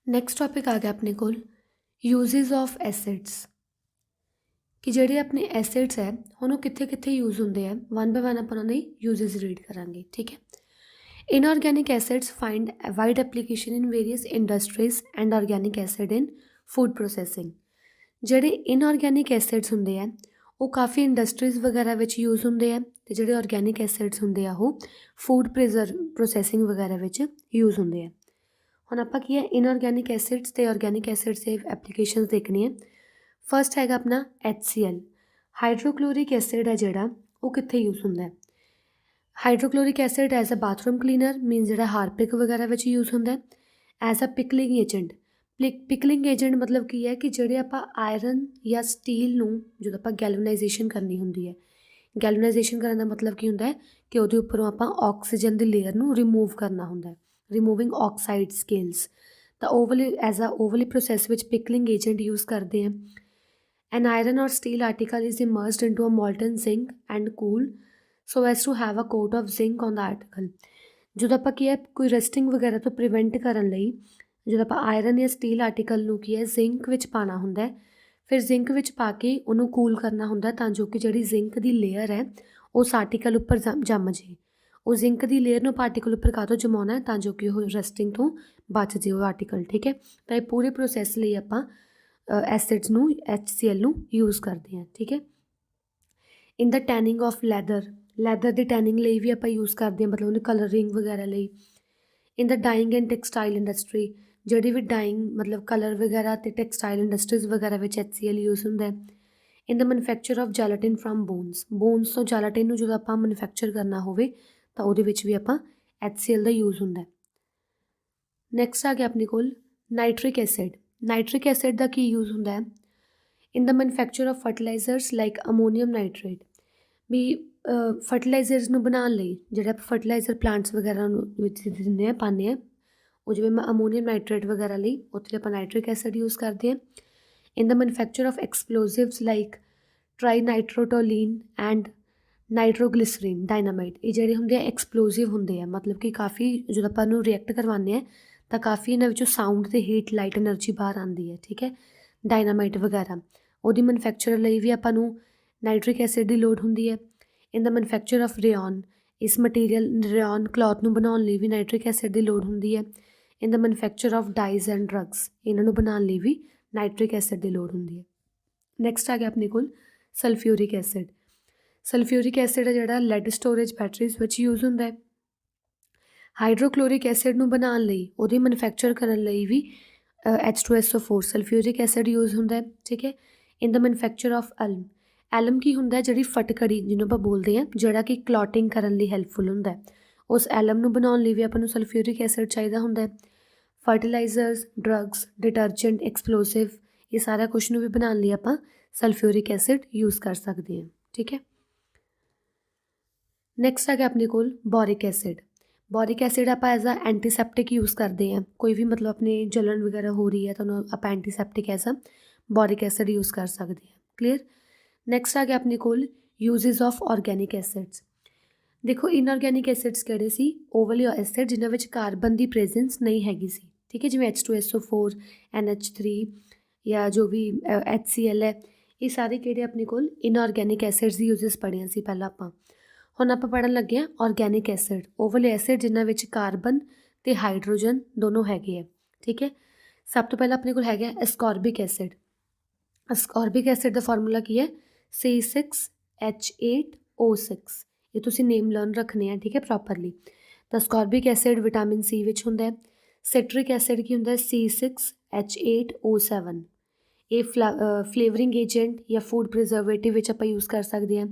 Next topic ਆ ਗਿਆ ਆਪਣੇ ਕੋਲ ਯੂਜ਼ਸ ਆਫ ਐਸਿਡਸ ਕਿ ਜਿਹੜੇ ਆਪਣੇ ਐਸਿਡਸ ਹੈ ਹੁਣ ਉਹ ਕਿੱਥੇ ਕਿੱਥੇ ਯੂਜ਼ ਹੁੰਦੇ ਆ ਵਨ ਬਾਏ ਵਨ ਆਪਾਂ ਉਹਨਾਂ ਦੇ ਯੂਜ਼ਸ ਰੀਡ ਕਰਾਂਗੇ ਠੀਕ ਹੈ। Inorganic acids find wide application in various industries and organic acid in food processing. ਜਿਹੜੇ ਇਨਆਰਗੈਨਿਕ ਐਸਿਡਸ ਹੁੰਦੇ ਆ ਉਹ ਕਾਫੀ ਇੰਡਸਟਰੀਜ਼ ਵਗੈਰਾ ਵਿੱਚ ਯੂਜ਼ ਹੁੰਦੇ ਆ ਅਤੇ ਜਿਹੜੇ ਆਰਗੈਨਿਕ ਐਸਿਡਸ ਹੁੰਦੇ ਆ ਉਹ ਫੂਡ ਪ੍ਰੋਸੈਸਿੰਗ ਵਗੈਰਾ ਵਿੱਚ ਯੂਜ਼ ਹੁੰਦੇ ਆ। ਹੁਣ ਆਪਾਂ ਕੀ ਹੈ ਇਨਆਰਗੈਨਿਕ ਐਸਿਡਸ ਅਤੇ ਆਰਗੈਨਿਕ ਐਸਿਡਸ ਦੇ ਐਪਲੀਕੇਸ਼ਨਸ ਦੇਖਣੀ ਹੈ। ਫਸਟ ਹੈਗਾ ਆਪਣਾ HCl ਹਾਈਡਰੋਕਲੋਰਿਕ ਐਸਿਡ ਹੈ ਜਿਹੜਾ ਉਹ ਕਿੱਥੇ ਯੂਜ਼ ਹੁੰਦਾ ਹੈ। Hydrochloric acid as a bathroom cleaner means ਜਿਹੜਾ ਹਾਰਪਿਕ ਵਗੈਰਾ ਵਿੱਚ ਯੂਜ਼ ਹੁੰਦਾ as a pickling agent. Pickling agent ਮਤਲਬ ਕੀ ਹੈ ਕਿ ਜਿਹੜੇ ਆਪਾਂ ਆਇਰਨ ਜਾਂ ਸਟੀਲ ਨੂੰ ਜਦੋਂ ਆਪਾਂ ਗੈਲਵਨਾਈਜੇਸ਼ਨ ਕਰਨੀ ਹੁੰਦੀ ਹੈ, ਗੈਲਵਨਾਈਜੇਸ਼ਨ ਕਰਨ ਦਾ ਮਤਲਬ ਕੀ ਹੁੰਦਾ ਹੈ ਕਿ ਉਹਦੇ ਉੱਪਰੋਂ ਆਪਾਂ ਆਕਸੀਜਨ ਦੀ ਲੇਅਰ ਨੂੰ ਰਿਮੂਵ ਕਰਨਾ ਹੁੰਦਾ ਹੈ, ਰਿਮੂਵਿੰਗ ਆਕਸਾਈਡ ਸਕੇਲਸ। ਤਾਂ ਉਹ ਵਾਲੀ ਐਜ਼ ਆ ਉਹ ਵਾਲੀ ਪ੍ਰੋਸੈਸ ਵਿੱਚ ਪਿਕਲਿੰਗ ਏਜੰਟ ਯੂਜ਼ ਕਰਦੇ ਆ। An iron or steel article is immersed into a molten zinc and cooled so as to have a coat of zinc on the article। ਜਦੋਂ ਆਪਾਂ ਕੀ ਹੈ ਕੋਈ ਰਸਟਿੰਗ ਵਗੈਰਾ ਤੋਂ ਪ੍ਰੀਵੈਂਟ ਕਰਨ ਲਈ ਜਦੋਂ ਆਪਾਂ ਆਇਰਨ ਜਾਂ ਸਟੀਲ ਆਰਟੀਕਲ ਨੂੰ ਕੀ ਹੈ ਜ਼ਿੰਕ ਵਿੱਚ ਪਾਉਣਾ ਹੁੰਦਾ ਹੈ, ਫਿਰ ਜ਼ਿੰਕ ਵਿੱਚ ਪਾ ਕੇ ਉਹਨੂੰ ਕੂਲ ਕਰਨਾ ਹੁੰਦਾ ਤਾਂ ਜੋ ਕਿ ਜਿਹੜੀ ਜ਼ਿੰਕ ਦੀ ਲੇਅਰ ਹੈ ਉਸ ਆਰਟੀਕਲ ਉੱਪਰ ਜੰਮ ਜੇ। ਉਹ ਜ਼ਿੰਕ ਦੀ ਲੇਅਰ ਨੂੰ ਪਾਰਟੀਕਲ ਉੱਪਰ ਕਾਹਤੋਂ ਜਮਾਉਣਾ ਹੈ ਤਾਂ ਜੋ ਕਿ ਉਹ ਰਸਟਿੰਗ ਤੋਂ ਬਚ ਜੇ ਉਹ ਆਰਟੀਕਲ ਠੀਕ ਹੈ। ਤਾਂ ਇਹ ਪੂਰੇ ਪ੍ਰੋਸੈਸ ਲਈ ਆਪਾਂ ਐਸਿਡਸ ਨੂੰ HCl ਨੂੰ ਯੂਜ਼ ਕਰਦੇ ਹਾਂ ਠੀਕ ਹੈ। In the tanning of leather the tanning ਲਈ ਵੀ ਆਪਾਂ ਯੂਜ਼ ਕਰਦੇ ਹਾਂ, ਮਤਲਬ ਉਹਨੂੰ ਕਲਰਿੰਗ ਵਗੈਰਾ ਲਈ। ਇਨ ਦਾ ਡਾਈਇੰਗ ਐਂਡ ਟੈਕਸਟਾਈਲ ਇੰਡਸਟਰੀ ਜਿਹੜੀ ਵੀ ਡਾਈਇੰਗ ਮਤਲਬ ਕਲਰ ਵਗੈਰਾ ਅਤੇ ਟੈਕਸਟਾਈਲ ਇੰਡਸਟਰੀਜ਼ ਵਗੈਰਾ ਵਿੱਚ HCl ਯੂਜ਼ ਹੁੰਦਾ ਹੈ। In the manufacture of ਜੈਲਾਟਿਨ from bonus ਤੋਂ ਜੈਲਾਟਿਨ ਨੂੰ ਜਦੋਂ ਆਪਾਂ ਮੈਨੂਫੈਕਚਰ ਕਰਨਾ ਹੋਵੇ ਤਾਂ ਉਹਦੇ ਵਿੱਚ ਵੀ ਆਪਾਂ HCl ਦਾ ਯੂਜ਼ ਹੁੰਦਾ। ਨੈਕਸਟ ਆ ਗਿਆ ਆਪਣੇ ਕੋਲ ਨਾਈਟ੍ਰਿਕ ਐਸਿਡ। ਨਾਈਟ੍ਰਿਕ ਐਸਿਡ ਦਾ ਕੀ ਯੂਜ਼ ਹੁੰਦਾ ਹੈ in the manufacture of fertilizers like ammonium nitrate. ਵੀ ਫਰਟੀਲਾਈਜ਼ਰਸ ਨੂੰ ਬਣਾਉਣ ਲਈ ਜਿਹੜੇ ਆਪਾਂ ਫਰਟੀਲਾਈਜ਼ਰ ਪਲਾਂਟਸ ਵਗੈਰਾ ਨੂੰ ਵਿੱਚ ਦਿੰਦੇ ਹਾਂ ਪਾਉਂਦੇ ਹਾਂ, ਉਹ ਜਿਵੇਂ ਅਮੋਨੀਅਮ ਨਾਈਟ੍ਰੇਟ ਵਗੈਰਾ ਲਈ ਉੱਥੇ ਆਪਾਂ ਨਾਈਟ੍ਰਿਕ ਐਸਿਡ ਯੂਜ਼ ਕਰਦੇ ਹਾਂ। In the manufacture of explosives like trinitrotoluene and nitroglycerine dynamite. ਇਹ ਜਿਹੜੇ ਹੁੰਦੇ ਆ ਐਕਸਪਲੋਜ਼ਿਵ ਹੁੰਦੇ ਆ, ਮਤਲਬ ਕਿ ਕਾਫੀ ਜਦੋਂ ਆਪਾਂ ਇਹਨੂੰ ਰਿਐਕਟ ਕਰਵਾਉਂਦੇ ਹਾਂ ਤਾਂ ਕਾਫੀ ਇਹਨਾਂ ਵਿੱਚੋਂ ਸਾਊਂਡ ਅਤੇ ਹੀਟ ਲਾਈਟ ਐਨਰਜੀ ਬਾਹਰ ਆਉਂਦੀ ਹੈ ਠੀਕ ਹੈ। ਡਾਇਨਾਮਾਈਟ ਵਗੈਰਾ ਉਹਦੀ ਮੈਨੂਫੈਕਚਰ ਲਈ ਵੀ ਆਪਾਂ ਨੂੰ ਨਾਈਟ੍ਰਿਕ ਐਸਿਡ ਦੀ ਲੋੜ ਹੁੰਦੀ ਹੈ। ਇਨ ਦਾ ਮੈਨੂਫੈਕਚਰ ਆਫ ਰੇਯੋਨ ਇਸ ਮਟੀਰੀਅਲ ਰੇਯੋਨ ਕਲੋਥ ਨੂੰ ਬਣਾਉਣ ਲਈ ਵੀ ਨਾਈਟ੍ਰਿਕ ਐਸਿਡ ਦੀ ਲੋੜ ਹੁੰਦੀ ਹੈ। In the manufacture of dyes and drugs ਇਹਨਾਂ ਨੂੰ ਬਣਾਉਣ ਲਈ ਵੀ ਨਾਈਟ੍ਰਿਕ ਐਸਿਡ ਦੀ ਲੋੜ ਹੁੰਦੀ ਹੈ। ਨੈਕਸਟ ਆ ਗਿਆ ਆਪਣੇ ਕੋਲ ਸਲਫਿਊਰਿਕ ਐਸਿਡ। ਸਲਫਿਊਰਿਕ ਐਸਿਡ ਹੈ ਜਿਹੜਾ ਲੈਡ ਸਟੋਰੇਜ ਬੈਟਰੀਜ਼ ਵਿੱਚ ਯੂਜ਼ ਹੁੰਦਾ ਹੈ। ਹਾਈਡਰੋਕਲੋਰਿਕ ਐਸਿਡ ਨੂੰ ਬਣਾਉਣ ਲਈ ਉਹਦੀ ਮੈਨੂਫੈਕਚਰ ਕਰਨ ਲਈ ਵੀ H2SO4 ਸਲਫਿਊਰਿਕ ਐਸਿਡ ਯੂਜ਼ ਹੁੰਦਾ ਹੈ ਠੀਕ ਹੈ। In the manufacture of Elm ਕੀ ਹੁੰਦਾ ਜਿਹੜੀ ਫਟਕੜੀ ਜਿਹਨੂੰ ਆਪਾਂ ਬੋਲਦੇ ਹਾਂ ਜਿਹੜਾ ਕਿ ਕਲੌਟਿੰਗ ਕਰਨ ਲਈ ਹੈਲਪਫੁਲ ਹੁੰਦਾ ਹੈ, ਉਸ ਐਲਮ ਨੂੰ ਬਣਾਉਣ ਲਈ ਵੀ ਆਪਾਂ ਨੂੰ ਸਲਫਿਊਰਿਕ ਐਸਿਡ ਚਾਹੀਦਾ ਹੁੰਦਾ ਹੈ। ਫਰਟੀਲਾਈਜ਼ਰਸ, ਡਰੱਗਸ, ਡਿਟਰਜੈਂਟ, ਐਕਸਪਲੋਸਿਵ ਇਹ ਸਾਰਾ ਕੁਛ ਨੂੰ ਵੀ ਬਣਾਉਣ ਲਈ ਆਪਾਂ ਸਲਫਿਊਰਿਕ ਐਸਿਡ ਯੂਜ਼ ਕਰ ਸਕਦੇ ਹਾਂ ਠੀਕ ਹੈ। ਨੈਕਸਟ ਆ ਗਿਆ ਆਪਣੇ ਕੋਲ ਬੋਰਿਕ ਐਸਿਡ। ਬੋਰਿਕ ਐਸਿਡ ਆਪਾਂ ਐਜ਼ ਅ ਐਂਟੀਸੈਪਟਿਕ ਯੂਜ਼ ਕਰਦੇ ਹਾਂ, ਕੋਈ ਵੀ ਮਤਲਬ ਆਪਣੇ ਜਲਣ ਵਗੈਰਾ ਹੋ ਰਹੀ ਹੈ ਤਾਂ ਉਹਨੂੰ ਆਪਾਂ antiseptic as a boric acid use ਕਰ ਸਕਦੇ ਹਾਂ ਕਲੀਅਰ। ਨੈਕਸਟ ਆ ਗਿਆ ਆਪਣੇ ਕੋਲ ਯੂਜ਼ਸ ਆਫ ਆਰਗੈਨਿਕ ਐਸਿਡਸ। ਦੇਖੋ ਇਨਆਰਗੈਨਿਕ ਐਸਿਡਸ ਕਿਹੜੇ ਸੀ, ਉਹ ਵਾਲੇ ਐਸਿਡ ਜਿਨ੍ਹਾਂ ਵਿੱਚ ਕਾਰਬਨ ਦੀ ਪ੍ਰੈਜ਼ੈਂਸ ਨਹੀਂ ਹੈਗੀ ਸੀ ਠੀਕ ਹੈ, ਜਿਵੇਂ H2SO4 NH3 ਜਾਂ ਜੋ ਵੀ HCl ਹੈ, ਇਹ ਸਾਰੇ ਕਿਹੜੇ ਆਪਣੇ ਕੋਲ ਇਨਆਰਗੈਨਿਕ ਐਸਿਡਸ ਦੀ ਯੂਜ਼ਸ ਪੜ੍ਹੀਆਂ ਸੀ ਪਹਿਲਾਂ ਆਪਾਂ। ਹੁਣ ਆਪਾਂ ਪੜ੍ਹਨ ਲੱਗੇ ਹਾਂ ਆਰਗੈਨਿਕ ਐਸਿਡ, ਉਹ ਵਾਲੇ ਐਸਿਡ ਜਿਨ੍ਹਾਂ ਵਿੱਚ ਕਾਰਬਨ ਅਤੇ ਹਾਈਡਰੋਜਨ ਦੋਨੋਂ ਹੈਗੇ ਆ ਠੀਕ ਹੈ। ਸਭ ਤੋਂ ਪਹਿਲਾਂ ਆਪਣੇ ਕੋਲ ਹੈਗਾ ਐਸਕੋਰਬਿਕ ਐਸਿਡ। ਐਸਕੋਰਬਿਕ ਐਸਿਡ ਦਾ ਫਾਰਮੂਲਾ ਕੀ ਹੈ C6H8O6। ਇਹ ਤੁਸੀਂ ਨੇਮ ਲਰਨ ਰੱਖਣੇ ਆ ਠੀਕ ਹੈ ਪ੍ਰੋਪਰਲੀ। ਤਾਂ ਐਸਕੋਰਬਿਕ ਐਸਿਡ ਵਿਟਾਮਿਨ C ਵਿੱਚ ਹੁੰਦਾ ਹੈ। ਸਿਟਰਿਕ ਐਸਿਡ ਕੀ ਹੁੰਦਾ C6H8O7। ਇਹ ਫਲੇਵਰਿੰਗ ਏਜੰਟ ਜਾਂ ਫੂਡ ਪ੍ਰੀਜ਼ਰਵੇਟਿਵ ਵਿੱਚ ਆਪਾਂ ਯੂਜ਼ ਕਰ ਸਕਦੇ ਹਾਂ।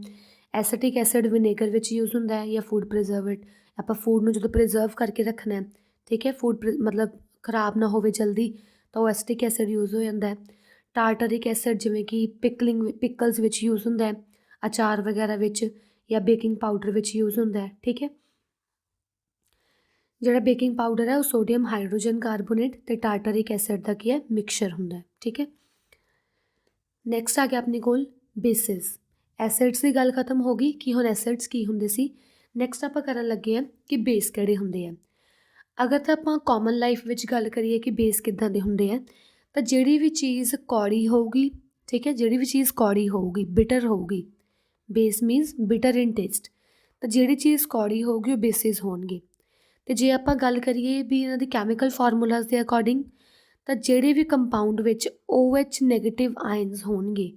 ਐਸੀਟਿਕ ਐਸਿਡ ਵਿਨੇਗਰ ਵਿੱਚ ਯੂਜ਼ ਹੁੰਦਾ ਹੈ ਜਾਂ ਫੂਡ ਪ੍ਰੀਜ਼ਰਵੇਟ, ਆਪਾਂ ਫੂਡ ਨੂੰ ਜਦੋਂ ਪ੍ਰੀਜ਼ਰਵ ਕਰਕੇ ਰੱਖਣਾ ਹੈ ਠੀਕ ਹੈ, ਫੂਡ ਮਤਲਬ ਖ਼ਰਾਬ ਨਾ ਹੋਵੇ ਜਲਦੀ ਤਾਂ ਉਹ ਐਸੀਟਿਕ ਐਸਿਡ ਯੂਜ਼ ਹੋ ਜਾਂਦਾ ਹੈ। ਟਾਰਟਰਿਕ ਐਸਿਡ ਜਿਵੇਂ ਕਿ ਪਿਕਲਸ ਵਿੱਚ ਯੂਜ਼ ਹੁੰਦਾ ਹੈ, ਅਚਾਰ ਵਗੈਰਾ ਵਿੱਚ ਜਾਂ ਬੇਕਿੰਗ ਪਾਊਡਰ ਵਿੱਚ ਯੂਜ਼ ਹੁੰਦਾ ਹੈ ਠੀਕ ਹੈ। ਜਿਹੜਾ ਬੇਕਿੰਗ ਪਾਊਡਰ ਹੈ ਉਹ ਸੋਡੀਅਮ ਹਾਈਡਰੋਜਨ ਕਾਰਬੋਨੇਟ ਅਤੇ ਟਾਰਟਰਿਕ ਐਸਿਡ ਦਾ ਕੀ ਹੈ ਮਿਕਸਚਰ ਹੁੰਦਾ ਹੈ ਠੀਕ ਹੈ। ਨੈਕਸਟ ਆ ਗਿਆ ਆਪਣੇ ਕੋਲ ਬੇਸਿਸ। ਐਸਿਡਸ ਦੀ ਗੱਲ ਖਤਮ ਹੋ ਗਈ ਕਿ ਹੁਣ ਐਸਿਡਸ ਕੀ ਹੁੰਦੇ ਸੀ। ਨੈਕਸਟ ਆਪਾਂ ਕਰਨ ਲੱਗੇ ਹਾਂ ਕਿ ਬੇਸ ਕਿਹੜੇ ਹੁੰਦੇ ਆ। ਅਗਰ ਤਾਂ ਆਪਾਂ ਕਾਮਨ ਲਾਈਫ ਵਿੱਚ ਗੱਲ ਕਰੀਏ ਕਿ ਬੇਸ ਕਿੱਦਾਂ ਦੇ ਹੁੰਦੇ ਆ, ਤਾਂ ਜਿਹੜੀ ਵੀ ਚੀਜ਼ ਕੌੜੀ ਹੋਊਗੀ, ਠੀਕ ਹੈ, ਜਿਹੜੀ ਵੀ ਚੀਜ਼ ਕੌੜੀ ਹੋਊਗੀ, ਬਿਟਰ ਹੋਊਗੀ, ਬੇਸ ਮੀਨਸ ਬਿਟਰ ਇਨ ਟੇਸਟ, ਤਾਂ ਜਿਹੜੀ ਚੀਜ਼ ਕੌੜੀ ਹੋਊਗੀ ਉਹ ਬੇਸਿਸ ਹੋਣਗੇ। ਅਤੇ ਜੇ ਆਪਾਂ ਗੱਲ ਕਰੀਏ ਵੀ ਇਹਨਾਂ ਦੀ ਕੈਮੀਕਲ ਫਾਰਮੂਲਾਜ਼ ਦੇ ਅਕੋਰਡਿੰਗ, ਤਾਂ ਜਿਹੜੇ ਵੀ ਕੰਪਾਊਂਡ ਵਿੱਚ OH ਨੈਗੇਟਿਵ ਆਇਨਸ ਹੋਣਗੇ,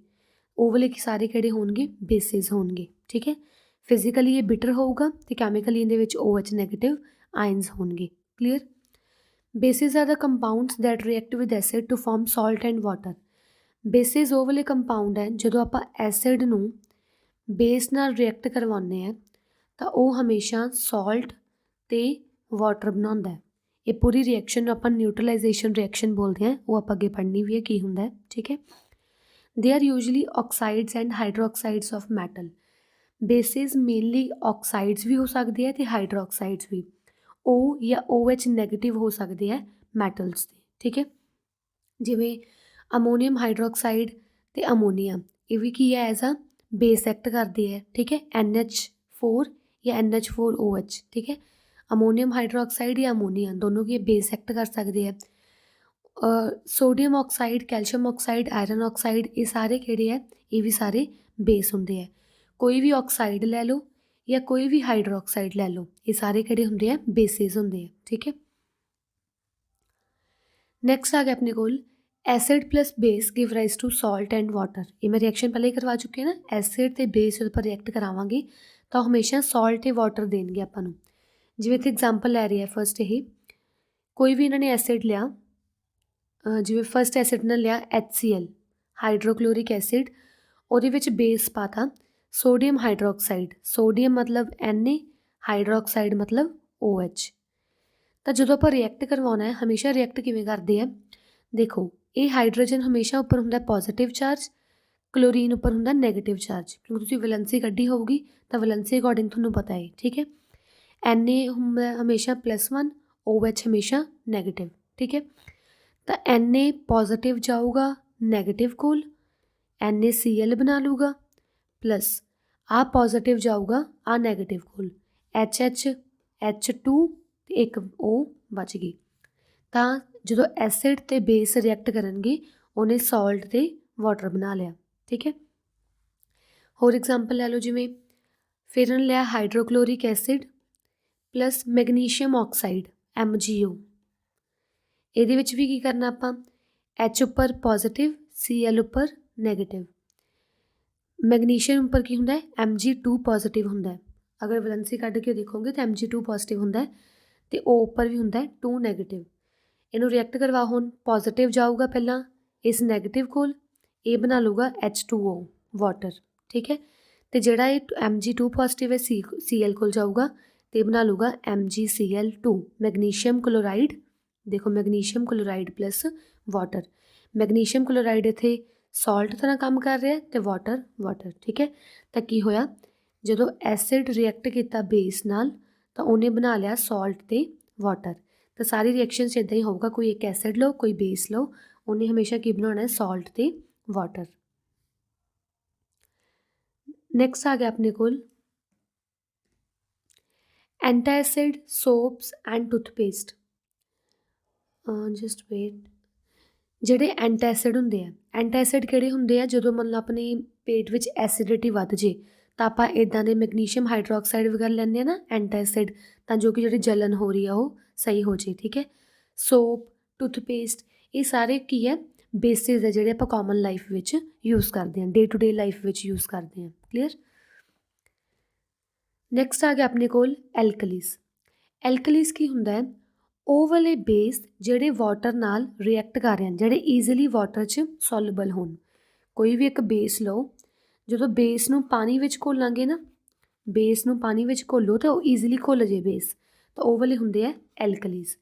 ਉਹ ਵਾਲੇ ਸਾਰੇ ਕਿਹੜੇ ਹੋਣਗੇ, ਬੇਸਿਸ ਹੋਣਗੇ, ਠੀਕ ਹੈ। ਫਿਜ਼ੀਕਲੀ ਇਹ ਬਿਟਰ ਹੋਊਗਾ ਅਤੇ ਕੈਮੀਕਲੀ ਇਹਦੇ ਵਿੱਚ OH ਨੈਗੇਟਿਵ ਆਇਨਸ ਹੋਣਗੇ। Clear. Bases are the compounds that react with acid to form salt and water. Bases ਉਹ ਵਾਲੇ ਕੰਪਾਊਂਡ ਹੈ ਜਦੋਂ ਆਪਾਂ ਐਸਿਡ ਨੂੰ ਬੇਸ ਨਾਲ ਰਿਐਕਟ ਕਰਵਾਉਂਦੇ ਹਾਂ ਤਾਂ ਉਹ ਹਮੇਸ਼ਾ ਸਾਲਟ ਅਤੇ ਵਾਟਰ ਬਣਾਉਂਦਾ ਹੈ। ਇਹ ਪੂਰੀ ਰਿਐਕਸ਼ਨ ਨੂੰ ਆਪਾਂ ਨਿਊਟਰਲਾਈਜੇਸ਼ਨ ਰਿਐਕਸ਼ਨ ਬੋਲਦੇ ਹਾਂ, ਉਹ ਆਪਾਂ ਅੱਗੇ ਪੜ੍ਹਨੀ ਵੀ ਹੈ ਕੀ ਹੁੰਦਾ ਹੈ, ਠੀਕ ਹੈ। They are usually oxides and hydroxides of metal. Bases mainly oxides ਵੀ ਹੋ ਸਕਦੇ ਆ ਅਤੇ ਹਾਈਡਰੋਕਸਾਈਡਸ ਵੀ, O ਜਾਂ OH ਨੈਗੇਟਿਵ ਹੋ ਸਕਦੇ ਆ ਮੈਟਲਸ ਦੇ, ਠੀਕ ਹੈ। ਜਿਵੇਂ ਅਮੋਨੀਅਮ ਹਾਈਡਰੋਕਸਾਈਡ ਅਤੇ ਅਮੋਨੀਆ, ਇਹ ਵੀ ਕੀ ਹੈ, ਐਜ਼ ਆ ਬੇਸ ਐਕਟ ਕਰਦੇ ਹੈ, ਠੀਕ ਹੈ। NH4 ਜਾਂ NH4OH, ਠੀਕ ਹੈ। ਅਮੋਨੀਅਮ ਹਾਈਡਰੋਕਸਾਈਡ ਜਾਂ ਅਮੋਨੀਆ ਦੋਨੋਂ ਕੀ ਬੇਸ ਐਕਟ ਕਰ ਸਕਦੇ ਆ। Sodium oxide, calcium oxide, iron oxide, ਇਹ ਸਾਰੇ ਕਿਹੜੇ ਹੈ, ਇਹ ਵੀ ਸਾਰੇ ਬੇਸ ਹੁੰਦੇ ਆ। ਕੋਈ ਵੀ ਆਕਸਾਈਡ ਲੈ ਲਓ ਜਾਂ ਕੋਈ ਵੀ ਹਾਈਡਰੋਕਸਾਈਡ ਲੈ ਲਓ, ਇਹ ਸਾਰੇ ਕਿਹੜੇ ਹੁੰਦੇ ਆ, ਬੇਸਿਸ ਹੁੰਦੇ ਆ, ਠੀਕ ਹੈ। ਨੈਕਸਟ ਆ ਗਿਆ ਆਪਣੇ ਕੋਲ acid plus base give rise to salt and water. ਇਹ ਮੈਂ ਰਿਐਕਸ਼ਨ ਪਹਿਲਾਂ ਹੀ ਕਰਵਾ ਚੁੱਕੀ ਹਾਂ ਨਾ, ਐਸਿਡ ਅਤੇ ਬੇਸ ਜਦੋਂ ਆਪਾਂ ਰਿਐਕਟ ਕਰਾਵਾਂਗੇ ਤਾਂ ਹਮੇਸ਼ਾ ਸਾਲਟ ਅਤੇ ਵਾਟਰ ਦੇਣਗੇ ਆਪਾਂ ਨੂੰ। ਜਿਵੇਂ ਇੱਥੇ ਐਗਜ਼ਾਮਪਲ ਲੈ ਰਹੀ ਹੈ ਫਸਟ, ਇਹ ਕੋਈ ਵੀ ਇਹਨਾਂ ਨੇ ਐਸਿਡ ਲਿਆ, ਜਿਵੇਂ ਫਸਟ ਐਸਿਡ ਨਾਲ ਲਿਆ HCl ਹਾਈਡਰੋਕਲੋਰਿਕ ਐਸਿਡ, ਉਹਦੇ ਵਿੱਚ ਬੇਸ ਪਾਤਾ ਸੋਡੀਅਮ ਹਾਈਡਰੋਕਸਾਈਡ, ਸੋਡੀਅਮ ਮਤਲਬ Na, ਹਾਈਡਰੋਕਸਾਈਡ ਮਤਲਬ OH। ਤਾਂ ਜਦੋਂ ਆਪਾਂ ਰਿਐਕਟ ਕਰਵਾਉਣਾ ਹੈ, ਹਮੇਸ਼ਾ ਰਿਐਕਟ ਕਿਵੇਂ ਕਰਦੇ ਆ, ਦੇਖੋ ਇਹ ਹਾਈਡਰੋਜਨ ਹਮੇਸ਼ਾ ਉੱਪਰ ਹੁੰਦਾ ਪੋਜ਼ੀਟਿਵ ਚਾਰਜ, ਕਲੋਰੀਨ ਉੱਪਰ ਹੁੰਦਾ ਨੈਗੇਟਿਵ ਚਾਰਜ, ਕਿਉਂਕਿ ਤੁਸੀਂ ਵੈਲੈਂਸੀ ਕੱਢੀ ਹੋਊਗੀ ਤਾਂ ਵੈਲੈਂਸੀ ਅਕੋਰਡਿੰਗ ਤੁਹਾਨੂੰ ਪਤਾ ਹੈ, ਠੀਕ ਹੈ। Na ਹੁੰਦਾ ਹਮੇਸ਼ਾ +1, OH ਹਮੇਸ਼ਾ ਨੈਗੇਟਿਵ, ਠੀਕ ਹੈ। ਤਾਂ Na ਪੋਜ਼ੀਟਿਵ ਜਾਊਗਾ ਨੈਗੇਟਿਵ ਕੋਲ, NaCl ਬਣਾ ਲੂਗਾ, ਪਲੱਸ ਆਹ ਪੋਜ਼ੀਟਿਵ ਜਾਊਗਾ ਆਹ ਨੈਗੇਟਿਵ ਕੋਲ, H2 ਅਤੇ ਇੱਕ O ਬਚ ਗਈ। ਤਾਂ ਜਦੋਂ ਐਸਿਡ ਅਤੇ ਬੇਸ ਰਿਐਕਟ ਕਰਨਗੇ ਉਹਨੇ ਸਾਲਟ ਅਤੇ ਵਾਟਰ ਬਣਾ ਲਿਆ, ਠੀਕ ਹੈ। ਹੋਰ ਐਗਜ਼ਾਮਪਲ ਲੈ ਲਓ, ਜਿਵੇਂ ਫਿਰ ਉਹਨੇ ਲਿਆ hydrochloric acid plus magnesium oxide MgO। ਇਹਦੇ ਵਿੱਚ ਵੀ ਕੀ ਕਰਨਾ ਆਪਾਂ, H ਉੱਪਰ ਪੋਜ਼ੀਟਿਵ, Cl ਉੱਪਰ ਨੈਗੇਟਿਵ, ਮੈਗਨੀਸ਼ੀਅਮ ਉੱਪਰ ਕੀ ਹੁੰਦਾ ਹੈ, Mg2 ਪੋਜ਼ੀਟਿਵ ਹੁੰਦਾ ਹੈ। ਅਗਰ ਵੈਲੈਂਸੀ ਕੱਢ ਕੇ ਦੇਖੋਗੇ ਤਾਂ Mg2 ਪੋਜ਼ੀਟਿਵ ਹੁੰਦਾ ਹੈ ਅਤੇ O ਉੱਪਰ ਵੀ ਹੁੰਦਾ ਹੈ 2 ਨੈਗੇਟਿਵ। ਇਹਨੂੰ ਰਿਐਕਟ ਕਰਵਾ, ਹੁਣ ਪੋਜ਼ੀਟਿਵ ਜਾਊਗਾ ਪਹਿਲਾਂ ਇਸ ਨੈਗੇਟਿਵ ਕੋਲ, ਇਹ ਬਣਾ ਲੂਗਾ H2O ਵਾਟਰ, ਠੀਕ ਹੈ। ਅਤੇ ਜਿਹੜਾ ਇਹ Mg2 ਪੋਜ਼ੀਟਿਵ ਹੈ Cl ਕੋਲ ਜਾਊਗਾ ਅਤੇ ਬਣਾ ਲੂਗਾ MgCl2 ਮੈਗਨੀਸ਼ੀਅਮ ਕਲੋਰਾਈਡ। ਦੇਖੋ magnesium chloride plus water, magnesium chloride ਇੱਥੇ ਸਾਲਟ ਤਰ੍ਹਾਂ ਕੰਮ ਕਰ ਰਿਹਾ ਅਤੇ ਵਾਟਰ, ਠੀਕ ਹੈ। ਤਾਂ ਕੀ ਹੋਇਆ, ਜਦੋਂ ਐਸਿਡ ਰਿਐਕਟ ਕੀਤਾ ਬੇਸ ਨਾਲ ਤਾਂ ਉਹਨੇ ਬਣਾ ਲਿਆ ਸਾਲਟ ਅਤੇ ਵਾਟਰ। ਤਾਂ ਸਾਰੀ ਰਿਐਕਸ਼ਨ 'ਚ ਇੱਦਾਂ ਹੀ ਹੋਊਗਾ, ਕੋਈ ਇੱਕ ਐਸਿਡ ਲਓ ਕੋਈ ਬੇਸ ਲਓ, ਉਹਨੇ ਹਮੇਸ਼ਾ ਕੀ ਬਣਾਉਣਾ, ਸਾਲਟ ਅਤੇ ਵਾਟਰ। ਨੈਕਸਟ ਆ ਗਿਆ ਆਪਣੇ ਕੋਲ antacid soaps and toothpaste. Just wait, ਜਿਹੜੇ ਐਂਟਾਸਿਡ ਹੁੰਦੇ ਆ, ਐਂਟਾਸਿਡ ਕਿਹੜੇ ਹੁੰਦੇ ਆ, ਜਦੋਂ ਮਤਲਬ ਆਪਣੇ ਪੇਟ ਵਿੱਚ ਐਸਿਡਿਟੀ ਵੱਧ ਜੇ ਤਾਂ ਆਪਾਂ ਇੱਦਾਂ ਦੇ ਮੈਗਨੀਸ਼ੀਅਮ ਹਾਈਡਰੋਕਸਾਈਡ ਵਗੈਰਾ ਲੈਂਦੇ ਹਾਂ ਨਾ ਐਂਟਾਸਿਡ, ਤਾਂ ਜੋ ਕਿ ਜਿਹੜੀ ਜਲਨ ਹੋ ਰਹੀ ਆ ਉਹ ਸਹੀ ਹੋ ਜੇ, ਠੀਕ ਹੈ। ਸੋਪ, ਟੂਥਪੇਸਟ, ਇਹ ਸਾਰੇ ਕੀ ਹੈ, ਬੇਸਿਸ ਹੈ ਜਿਹੜੇ ਆਪਾਂ ਕਾਮਨ ਲਾਈਫ ਵਿੱਚ ਯੂਜ਼ ਕਰਦੇ ਹਾਂ, ਡੇ ਟੂ ਡੇ ਲਾਈਫ ਵਿੱਚ ਯੂਜ਼ ਕਰਦੇ ਹਾਂ। ਕਲੀਅਰ। ਨੈਕਸਟ ਆ ਗਿਆ ਆਪਣੇ ਕੋਲ ਐਲਕਲੀਸ। ਐਲਕਲੀਸ ਕੀ ਹੁੰਦਾ ਹੈ, ਉਹ ਵਾਲੇ ਬੇਸ ਜਿਹੜੇ ਵਾਟਰ ਨਾਲ ਰਿਐਕਟ ਕਰ ਰਹੇ ਹਨ, ਜਿਹੜੇ ਈਜ਼ੀਲੀ ਵਾਟਰ 'ਚ ਸੋਲੂਬਲ ਹੋਣ। ਕੋਈ ਵੀ ਇੱਕ ਬੇਸ ਲਓ, ਜਦੋਂ ਬੇਸ ਨੂੰ ਪਾਣੀ ਵਿੱਚ ਘੋਲਾਂਗੇ ਨਾ, ਬੇਸ ਨੂੰ ਪਾਣੀ ਵਿੱਚ ਘੋਲੋ ਤਾਂ ਉਹ ਈਜ਼ੀਲੀ ਘੁੱਲ ਜੇ ਬੇਸ, ਤਾਂ ਉਹ ਵਾਲੇ ਹੁੰਦੇ ਆ ਐਲਕਲੀਸ।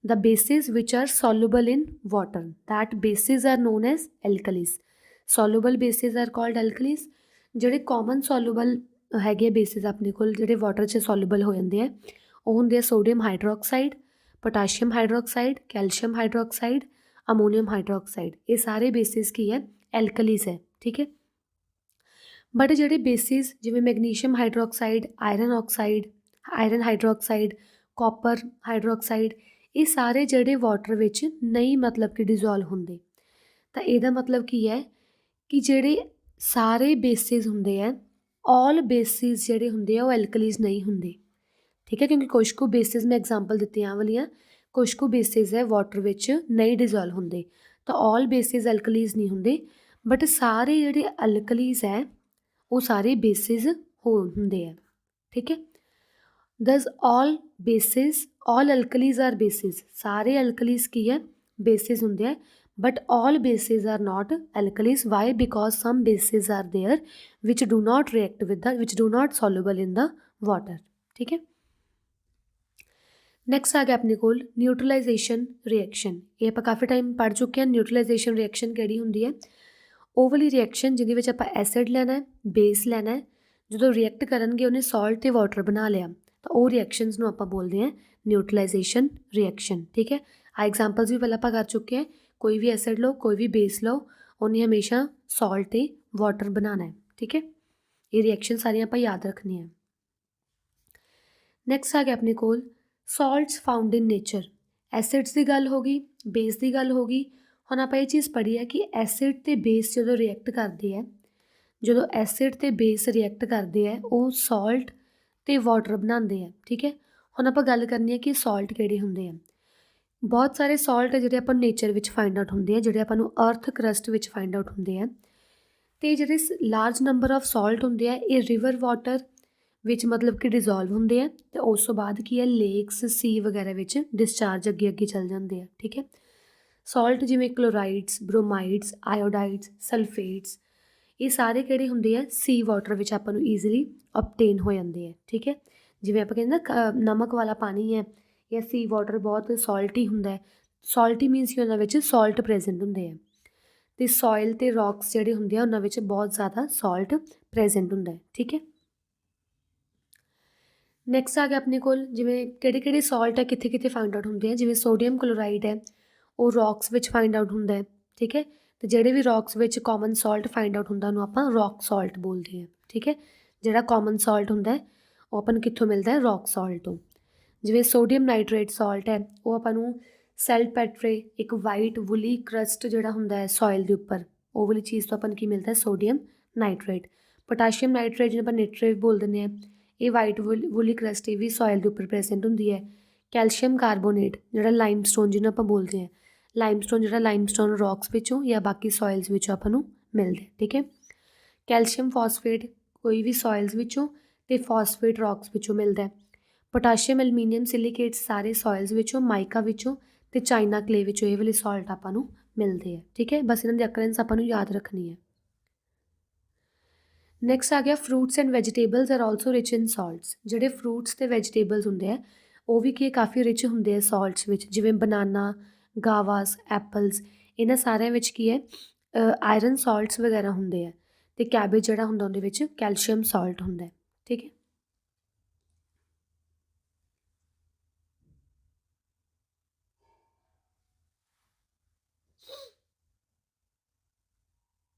The bases which are soluble in water, that bases are known as alkalis. Soluble bases are called alkalis. ਜਿਹੜੇ common soluble ਹੈਗੇ ਬੇਸਿਸ ਆਪਣੇ ਕੋਲ ਜਿਹੜੇ ਵਾਟਰ 'ਚ ਸੋਲੂਬਲ ਹੋ ਜਾਂਦੇ ਆ, ਉਹ ਹੁੰਦੇ ਆ sodium hydroxide, potassium hydroxide, calcium hydroxide, ammonium hydroxide. ਇਹ ਸਾਰੇ ਬੇਸਿਸ ਕੀ ਹੈ, ਐਲਕਲੀਸ ਹੈ, ਠੀਕ ਹੈ। ਬਟ ਜਿਹੜੇ ਬੇਸਿਸ ਜਿਵੇਂ magnesium hydroxide, iron hydroxide, copper hydroxide, ਇਹ ਸਾਰੇ ਜਿਹੜੇ ਵਾਟਰ ਵਿੱਚ ਨਹੀਂ ਮਤਲਬ ਕਿ ਡਿਜ਼ੋਲਵ ਹੁੰਦੇ। ਤਾਂ ਇਹਦਾ ਮਤਲਬ ਕੀ ਹੈ ਕਿ ਜਿਹੜੇ ਸਾਰੇ ਬੇਸਿਸ ਹੁੰਦੇ ਆ, ਆਲ ਬੇਸਿਸ ਜਿਹੜੇ ਹੁੰਦੇ ਆ ਉਹ ਐਲਕਲੀਜ਼ ਨਹੀਂ ਹੁੰਦੇ, ਠੀਕ ਹੈ, ਕਿਉਂਕਿ ਕੁਛ ਕੁ ਬੇਸਿਸ ਮੈਂ ਐਗਜ਼ਾਮਪਲ ਦਿੱਤੀਆਂ ਵਾਲੀਆਂ, ਕੁਛ ਕੁ ਬੇਸਿਸ ਹੈ ਵਾਟਰ ਵਿੱਚ ਨਹੀਂ ਡਿਜ਼ੋਲਵ ਹੁੰਦੇ, ਤਾਂ ਆਲ ਬੇਸਿਸ ਐਲਕਲੀਜ਼ ਨਹੀਂ ਹੁੰਦੇ, ਬਟ ਸਾਰੇ ਜਿਹੜੇ ਐਲਕਲੀਜ਼ ਹੈ ਉਹ ਸਾਰੇ ਬੇਸਿਸ ਹੁੰਦੇ ਆ, ਠੀਕ ਹੈ। ਦਸ ਆਲ ਬੇਸਿਸ, ਆਲ ਐਲਕਲੀਜ਼ ਆਰ ਬੇਸਿਸ, ਸਾਰੇ ਐਲਕਲੀਜ਼ ਕੀ ਹੈ, ਬੇਸਿਸ ਹੁੰਦੇ ਆ, but all bases are not alkalis. Why? Because some bases are there which do not react with the, which do not soluble in the water, ठीक है। ਨੈਕਸਟ ਆ ਗਿਆ ਆਪਣੇ ਕੋਲ ਨਿਊਟਰਲਾਈਜੇਸ਼ਨ ਰਿਐਕਸ਼ਨ। ਇਹ ਆਪਾਂ ਕਾਫੀ ਟਾਈਮ ਪੜ੍ਹ ਚੁੱਕੇ ਹਾਂ। ਨਿਊਟਰਲਾਈਜੇਸ਼ਨ ਰਿਐਕਸ਼ਨ ਕਿਹੜੀ ਹੁੰਦੀ ਹੈ? ਉਹ ਵਾਲੀ ਰਿਐਕਸ਼ਨ ਜਿਹਦੇ ਵਿੱਚ ਆਪਾਂ ਐਸਿਡ ਲੈਣਾ ਹੈ, ਬੇਸ ਲੈਣਾ ਹੈ, ਜਦੋਂ ਰਿਐਕਟ ਕਰਨਗੇ ਉਹਨੇ ਸਾਲਟ ਤੇ ਵਾਟਰ ਬਣਾ ਲਿਆ, ਤਾਂ ਉਹ ਰਿਐਕਸ਼ਨਸ ਨੂੰ ਆਪਾਂ ਬੋਲਦੇ ਹਾਂ ਨਿਊਟਰਲਾਈਜੇਸ਼ਨ ਰਿਐਕਸ਼ਨ, ਠੀਕ ਹੈ। ਆ ਐਗਜ਼ਾਮਪਲਸ ਵੀ ਪਹਿਲਾਂ ਆਪਾਂ ਕਰ ਚੁੱਕੇ ਹਾਂ। ਕੋਈ ਵੀ ਐਸਿਡ ਲਓ, ਕੋਈ ਵੀ ਬੇਸ ਲਓ, ਉਹਨੇ ਹਮੇਸ਼ਾ ਸਾਲਟ ਤੇ ਵਾਟਰ ਬਣਾਉਣਾ ਹੈ, ਠੀਕ ਹੈ। ਇਹ ਰਿਐਕਸ਼ਨ ਸਾਰੀਆਂ ਆਪਾਂ ਯਾਦ ਰੱਖਣੀਆਂ। ਨੈਕਸਟ ਆ ਗਿਆ ਆਪਣੇ ਕੋਲ ਸਾਲਟਸ ਫਾਊਂਡ ਇਨ ਨੇਚਰ। ਐਸਿਡਸ ਦੀ ਗੱਲ ਹੋ ਗਈ, ਬੇਸ ਦੀ ਗੱਲ ਹੋ ਗਈ। ਹੁਣ ਆਪਾਂ ਇਹ ਚੀਜ਼ ਪੜ੍ਹੀ ਹੈ ਕਿ ਐਸਿਡ ਅਤੇ ਬੇਸ ਜਦੋਂ ਰਿਐਕਟ ਕਰਦੇ ਹੈ, ਜਦੋਂ ਐਸਿਡ ਅਤੇ ਬੇਸ ਰਿਐਕਟ ਕਰਦੇ ਹੈ ਉਹ ਸਾਲਟ ਅਤੇ ਵਾਟਰ ਬਣਾਉਂਦੇ ਹੈ, ਠੀਕ ਹੈ। ਹੁਣ ਆਪਾਂ ਗੱਲ ਕਰਨੀ ਹੈ ਕਿ ਸਾਲਟ ਕਿਹੜੇ ਹੁੰਦੇ ਆ। ਬਹੁਤ ਸਾਰੇ ਸਾਲਟ ਜਿਹੜੇ ਆਪਾਂ ਨੇਚਰ ਵਿੱਚ ਫਾਈਂਡ ਆਊਟ ਹੁੰਦੇ ਆ, ਜਿਹੜੇ ਆਪਾਂ ਨੂੰ ਅਰਥ ਕਰਸਟ ਵਿੱਚ ਫਾਈਂਡ ਆਊਟ ਹੁੰਦੇ ਆ, ਅਤੇ ਜਿਹੜੇ ਲਾਰਜ ਨੰਬਰ ਆਫ ਸਾਲਟ ਹੁੰਦੇ ਆ ਇਹ ਰਿਵਰ ਵਾਟਰ ਵਿੱਚ ਮਤਲਬ ਕਿ ਡਿਜ਼ੋਲਵ ਹੁੰਦੇ ਆ, ਅਤੇ ਉਸ ਤੋਂ ਬਾਅਦ ਕੀ ਹੈ ਲੇਕਸ, ਸੀ ਵਗੈਰਾ ਵਿੱਚ ਡਿਸਚਾਰਜ ਅੱਗੇ ਅੱਗੇ ਚੱਲ ਜਾਂਦੇ ਆ, ਠੀਕ ਹੈ। ਸਾਲਟ ਜਿਵੇਂ ਕਲੋਰਾਈਡਸ, ਬਰੋਮਾਈਡਸ, ਆਇਓਡਾਈਡਸ, ਸਲਫੇਟਸ, ਇਹ ਸਾਰੇ ਕਿਹੜੇ ਹੁੰਦੇ ਆ ਸੀ ਵਾਟਰ ਵਿੱਚ ਆਪਾਂ ਨੂੰ ਈਜ਼ੀਲੀ ਓਬਟੇਨ ਹੋ ਜਾਂਦੇ ਆ, ਠੀਕ ਹੈ। ਜਿਵੇਂ ਆਪਾਂ ਕਹਿੰਦੇ ਨਾ ਨਮਕ ਵਾਲਾ ਪਾਣੀ ਹੈ ਜਾਂ ਸੀ ਵਾਟਰ ਬਹੁਤ ਸਾਲਟੀ ਹੁੰਦਾ ਹੈ। ਸਾਲਟੀ ਮੀਨਸ ਕਿ ਉਹਨਾਂ ਵਿੱਚ ਸਾਲਟ ਪ੍ਰੈਜੈਂਟ ਹੁੰਦੇ ਆ, ਅਤੇ ਸੋਇਲ ਅਤੇ ਰੌਕਸ ਜਿਹੜੇ ਹੁੰਦੇ ਆ ਉਹਨਾਂ ਵਿੱਚ ਬਹੁਤ ਜ਼ਿਆਦਾ ਸਾਲਟ ਪ੍ਰੈਜੈਂਟ ਹੁੰਦਾ ਹੈ, ਠੀਕ ਹੈ। ਨੈਕਸਟ ਆ ਗਿਆ ਆਪਣੇ ਕੋਲ ਜਿਵੇਂ ਕਿਹੜੇ ਕਿਹੜੇ ਸਾਲਟ ਹੈ ਕਿੱਥੇ ਕਿੱਥੇ ਫਾਈਂਡ ਆਊਟ ਹੁੰਦੇ ਆ। ਜਿਵੇਂ ਸੋਡੀਅਮ ਕਲੋਰਾਈਡ ਹੈ ਉਹ ਰੌਕਸ ਵਿੱਚ ਫਾਈਂਡ ਆਊਟ ਹੁੰਦਾ ਹੈ, ਠੀਕ ਹੈ। ਅਤੇ ਜਿਹੜੇ ਵੀ ਰੌਕਸ ਵਿੱਚ ਕਾਮਨ ਸਾਲਟ ਫਾਈਂਡ ਆਊਟ ਹੁੰਦਾ ਉਹਨੂੰ ਆਪਾਂ ਰੌਕ ਸਾਲਟ ਬੋਲਦੇ ਹਾਂ, ਠੀਕ ਹੈ। ਜਿਹੜਾ ਕਾਮਨ ਸਾਲਟ ਹੁੰਦਾ ਹੈ ਉਹ ਆਪਾਂ ਨੂੰ ਕਿੱਥੋਂ ਮਿਲਦਾ ਹੈ, ਰੌਕ ਸਾਲਟ ਤੋਂ। ਜਿਵੇਂ ਸੋਡੀਅਮ ਨਾਈਟ੍ਰੇਟ ਸਾਲਟ ਹੈ ਉਹ ਆਪਾਂ ਨੂੰ ਸੈਲਪੈਟਰੇ, ਇੱਕ ਵਾਈਟ ਵੁਲੀ ਕਰਸਟ ਜਿਹੜਾ ਹੁੰਦਾ ਹੈ ਸੋਇਲ ਦੇ ਉੱਪਰ, ਉਹ ਵਾਲੀ ਚੀਜ਼ ਤੋਂ ਆਪਾਂ ਨੂੰ ਕੀ ਮਿਲਦਾ, ਸੋਡੀਅਮ ਨਾਈਟ੍ਰੇਟ। ਪੋਟਾਸ਼ੀਅਮ ਨਾਈਟ੍ਰੇਟ ਜਿਹਨੂੰ ਆਪਾਂ ਨਿਟਰੇਟ ਬੋਲ ਦਿੰਦੇ ਹਾਂ, ਇਹ ਵਾਈਟ ਵੁਲੀ ਕਰਸਟ ਇਹ ਵੀ ਸੋਇਲ ਦੇ ਉੱਪਰ ਪ੍ਰੈਜੈਂਟ ਹੁੰਦੀ ਹੈ। ਕੈਲਸ਼ੀਅਮ ਕਾਰਬੋਨੇਟ ਜਿਹੜਾ ਲਾਈਮਸਟੋਨ ਜਿਹਨੂੰ ਆਪਾਂ ਬੋਲਦੇ ਹਾਂ, ਲਾਈਮਸਟੋਨ ਜਿਹੜਾ ਲਾਈਮਸਟੋਨ ਰੌਕਸ ਵਿੱਚੋਂ ਜਾਂ ਬਾਕੀ ਸੋਇਲਸ ਵਿੱਚੋਂ ਆਪਾਂ ਨੂੰ ਮਿਲਦਾ, ਠੀਕ ਹੈ। ਕੈਲਸ਼ੀਅਮ ਫਾਸਫੇਟ ਕੋਈ ਵੀ ਸੋਇਲਸ ਵਿੱਚੋਂ ਅਤੇ ਫਾਸਫੇਟ ਰੌਕਸ ਵਿੱਚੋਂ ਮਿਲਦਾ। ਪੋਟਾਸ਼ੀਅਮ, ਐਲੂਮੀਨੀਅਮ, ਸਿਲੀਕੇਟ ਸਾਰੇ ਸੋਇਲਸ ਵਿੱਚੋਂ, ਮਾਈਕਾ ਵਿੱਚੋਂ ਅਤੇ ਚਾਈਨਾ ਕਲੇ ਵਿੱਚੋਂ ਇਹ ਵਾਲੇ ਸਾਲਟ ਆਪਾਂ ਨੂੰ ਮਿਲਦੇ ਆ, ਠੀਕ ਹੈ। ਬਸ ਇਹਨਾਂ ਦੀ ਅਕਰੈਂਸ ਆਪਾਂ ਨੂੰ ਯਾਦ ਰੱਖਣੀ ਹੈ। ਨੈਕਸਟ ਆ ਗਿਆ fruits and vegetables are also rich in salts. ਜਿਹੜੇ ਫਰੂਟਸ ਅਤੇ ਵੈਜੀਟੇਬਲਸ ਹੁੰਦੇ ਆ ਉਹ ਵੀ ਕੀ ਕਾਫੀ ਰਿਚ ਹੁੰਦੇ ਆ ਸਾਲਟਸ ਵਿੱਚ। ਜਿਵੇਂ ਬਨਾਨਾ, ਗਾਵਾਸ, ਐਪਲਸ, ਇਹਨਾਂ ਸਾਰਿਆਂ ਵਿੱਚ ਕੀ ਹੈ ਆਇਰਨ ਸਾਲਟਸ ਵਗੈਰਾ ਹੁੰਦੇ ਆ, ਅਤੇ ਕੈਬੇਜ ਜਿਹੜਾ ਹੁੰਦਾ ਉਹਦੇ ਵਿੱਚ ਕੈਲਸ਼ੀਅਮ ਸਾਲਟ ਹੁੰਦਾ ਹੈ, ਠੀਕ ਹੈ।